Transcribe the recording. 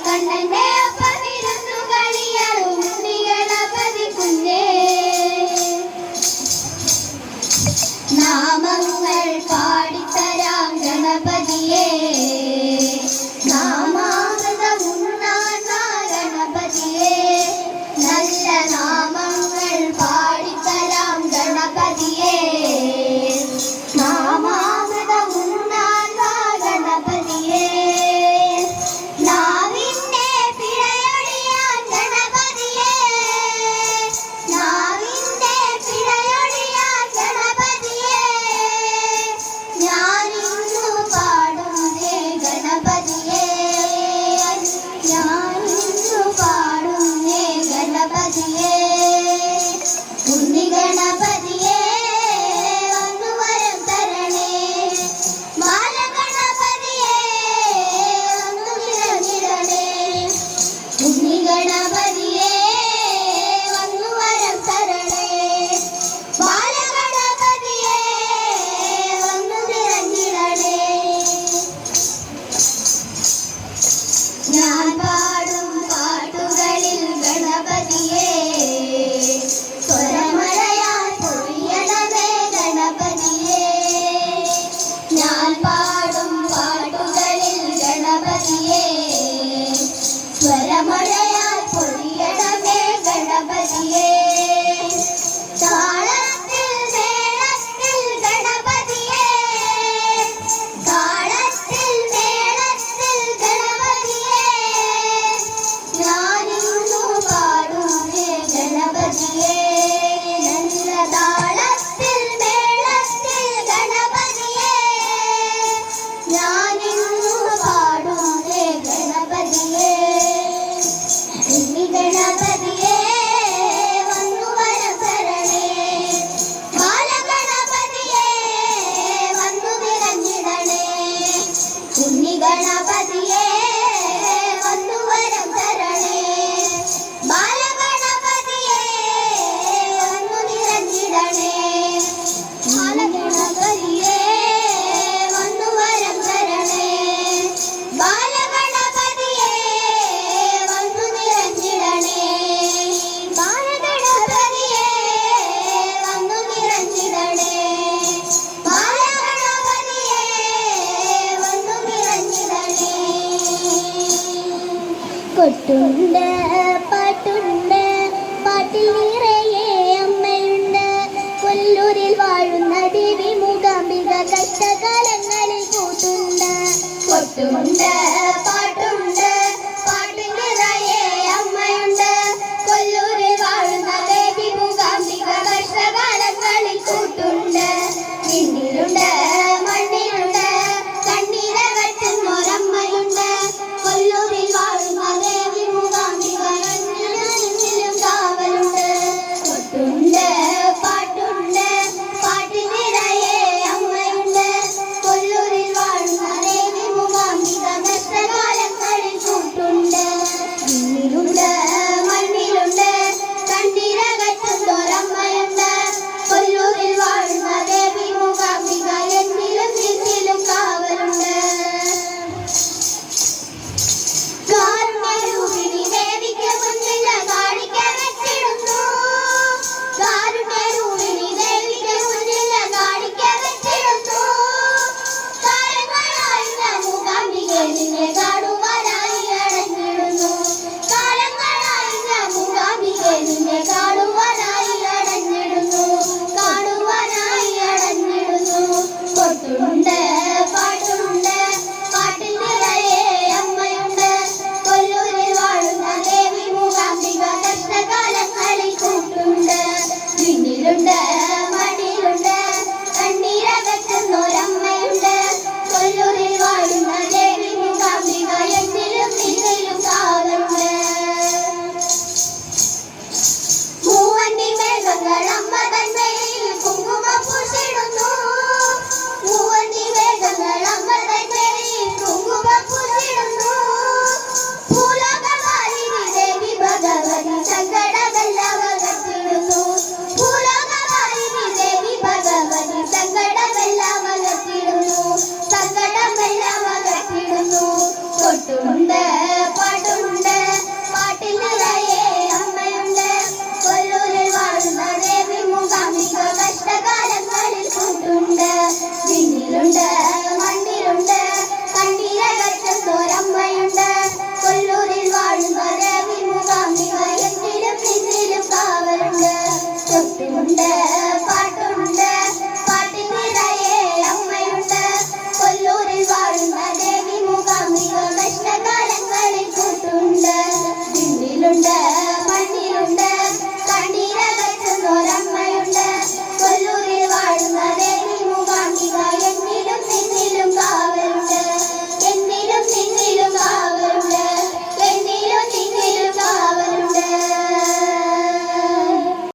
കണ്ണന്റെ ഒപ്പമിരുന്നു കളിയാടും ഉണ്ണി ഗണപതി കുഞ്ഞേ. നാമങ്ങൾ പാടിത്തരാം ഗണപതിയേ, നാമാമൃതമുണ്ണാൻ ഗണപതിയേ. നല്ല നാമങ്ങൾ പാടിത്തരാം ഗണപതിയേ, നാമാമൃതമുണ്ണാൻ ഗണപതിയേ. നാവിന്റെ പിഴയൊഴിയാൻ ഗണപതിയേ, നാവിന്റെ പിഴയൊഴിയാൻ ഗണപതിയേ. ഞാനിന്നു പാടുന്നേ ഗണപതിയേ, ഞാനിന്നു പാടുന്നേ ഗണപതിയേ. ഉണ്ണി ഗണപതിയേ വന്നു വരം തരണേ, ബാലഗണപതിയേ വന്നു നിറഞ്ഞിടണേ. ഉണ്ണി ഗണപതിയേ വന്നു വരം തരണേ, ബാലഗണപതിയേ വന്നു നിറഞ്ഞിടണേ. ഞാൻ പാടും പാട്ടുകളിൽ ഗണപതിയേ സ്വരമഴയാൽ പൊഴിയണമേ ഗണപതിയേ. ഞാൻ പാടും പാട്ടുകളിൽ ഗണപതിയേ സ്വരമഴയാൽ പൊഴിയണമേ ഗണപതിയേ. താളത്തിൽ മേളത്തിൽ ഗണപതിയേ, താളത്തിൽ മേളത്തിൽ ഗണപതിയേ. ഞാനിന്നു പാടുന്നേ ഗണപതിയേ, നല്ല താളത്തിൽ മേളത്തിൽ ഗണപതിയേ. ഞാനിന്നു പാടുന്നേ ഗണപതിയേ. ഉണ്ണി ഗണപതിയേ വന്നു വരം തരണേ, ബാലഗണപതിയേ വന്നു നിറഞ്ഞിടണേ. ഉണ്ണി ഗണപതിയേ വന്നു വരം തരണേ, ബാലഗണപതിയേ വന്നു നിറഞ്ഞിടണേ. ബാലഗണപതിയേ വന്നു വരം തരണേ, ബാലഗണപതിയേ വന്നു നിറഞ്ഞിടണേ. ബാലഗണപതിയേ വന്നു നിറഞ്ഞിടണേ, ബാലഗണപതിയേ വന്നു നിറഞ്ഞിടണേ. കൊട്ടുണ്ട് പാട്ടുണ്ട്, പാട്ടിൽ നിറയെ അമ്മയുണ്ട്. കൊല്ലൂരിൽ വാഴുന്ന ദേവി മൂകാംബിക കഷ്ടകാലങ്ങളിൽ കൂട്ടുണ്ട്. കൊട്ടുണ്ട് പാട്ടുണ്ട്, പാട്ടിൽ നിറയെ അമ്മയുണ്ട്. കൊല്ലൂരിൽ വാഴുന്ന ദേവി മൂകാംബിക കഷ്ടകാലങ്ങളിൽ കൂട്ടുണ്ട്. പിന്നിലുണ്ട് മണ്ണിലുണ്ട് കണ്ണീരകറ്റുന്നൊരമ്മയുണ്ട്. കൊല്ലൂരിൽ വാഴുന്ന ദേവി മൂകാംബിക എന്നിലും കാവലുണ്ട്. കൊട്ടുണ്ട് പാട്ടുണ്ട്, പാട്ടിൽ നിറയെ അമ്മയുണ്ട്. കൊല്ലൂരിൽ വാഴുന്ന ദേവി മൂകാംബിക കഷ്ടകാലങ്ങളിൽ കൂട്ടുണ്ട്. പിന്നിലുണ്ട് മണ്ണിലുണ്ട് കണ്ണീരകറ്റുന്നൊരമ്മയുണ്ട്. കൊല്ലൂരിൽ വാഴുന്ന ദേവി മൂകാംബിക എന്നിലും കാവലുണ്ട്. കാരുണ്യരൂപിണി ദേവിക്ക് മുന്നിൽ കാണിക്ക വെച്ചിടുന്നു, കാരുണ്യരൂപിണി ദേവിക്ക് മുന്നിൽ കാണിക്ക വെച്ചിടുന്നു. കാലങ്ങളായി ഞാൻ മൂകാംബികയെ നിന്നെ കാണുവാനായി അടഞ്ഞിടുന്നു, കാലങ്ങളായി ഞാൻ മൂകാംബികയെ നിന്നെ കാണുവാനായി അടഞ്ഞിടുന്നു, കാണുവാനായി അടഞ്ഞിടുന്നു. കൊട്ടുണ്ട് പാട്ടുണ്ട്, പാട്ടിൽ നിറയെ അമ്മയുണ്ട്. കൊല്ലൂരിൽ വാഴുന്ന ദേവി മൂകാംബിക കഷ്ടകാലങ്ങളിൽ കൂട്ടുണ്ട്. പിന്നിലുണ്ട് മണ്ണിലുണ്ട് കണ്ണീരകറ്റുന്നൊരമ്മയുണ്ട്. കൊല്ലൂരിൽ വാഴുന്ന ദേവി മൂകാംബിക എന്നിലും കാവലുണ്ട്. മൂവന്നി മേഘങ്ങൾ അമ്മ തന്മയിൽ കുങ്കുമം പൂശിടുന്നു, മൂവന്നി മേഘങ്ങൾ അമ്മ തന്മയിൽ കുങ്കുമം പൂശിടുന്നു. ഭൂലോകവാലിനി ദേവി ഭഗവതി സങ്കടമെല്ലാം അകറ്റിടുന്നു, ഭൂലോകവാലിനി ദേവി ഭഗവതി സങ്കടമെല്ലാം അകറ്റിടുന്നു, സങ്കടമെല്ലാം അകറ്റിടുന്നു. കൊട്ടുണ്ട് പാട്ടുണ്ട്, ഉണ്ട്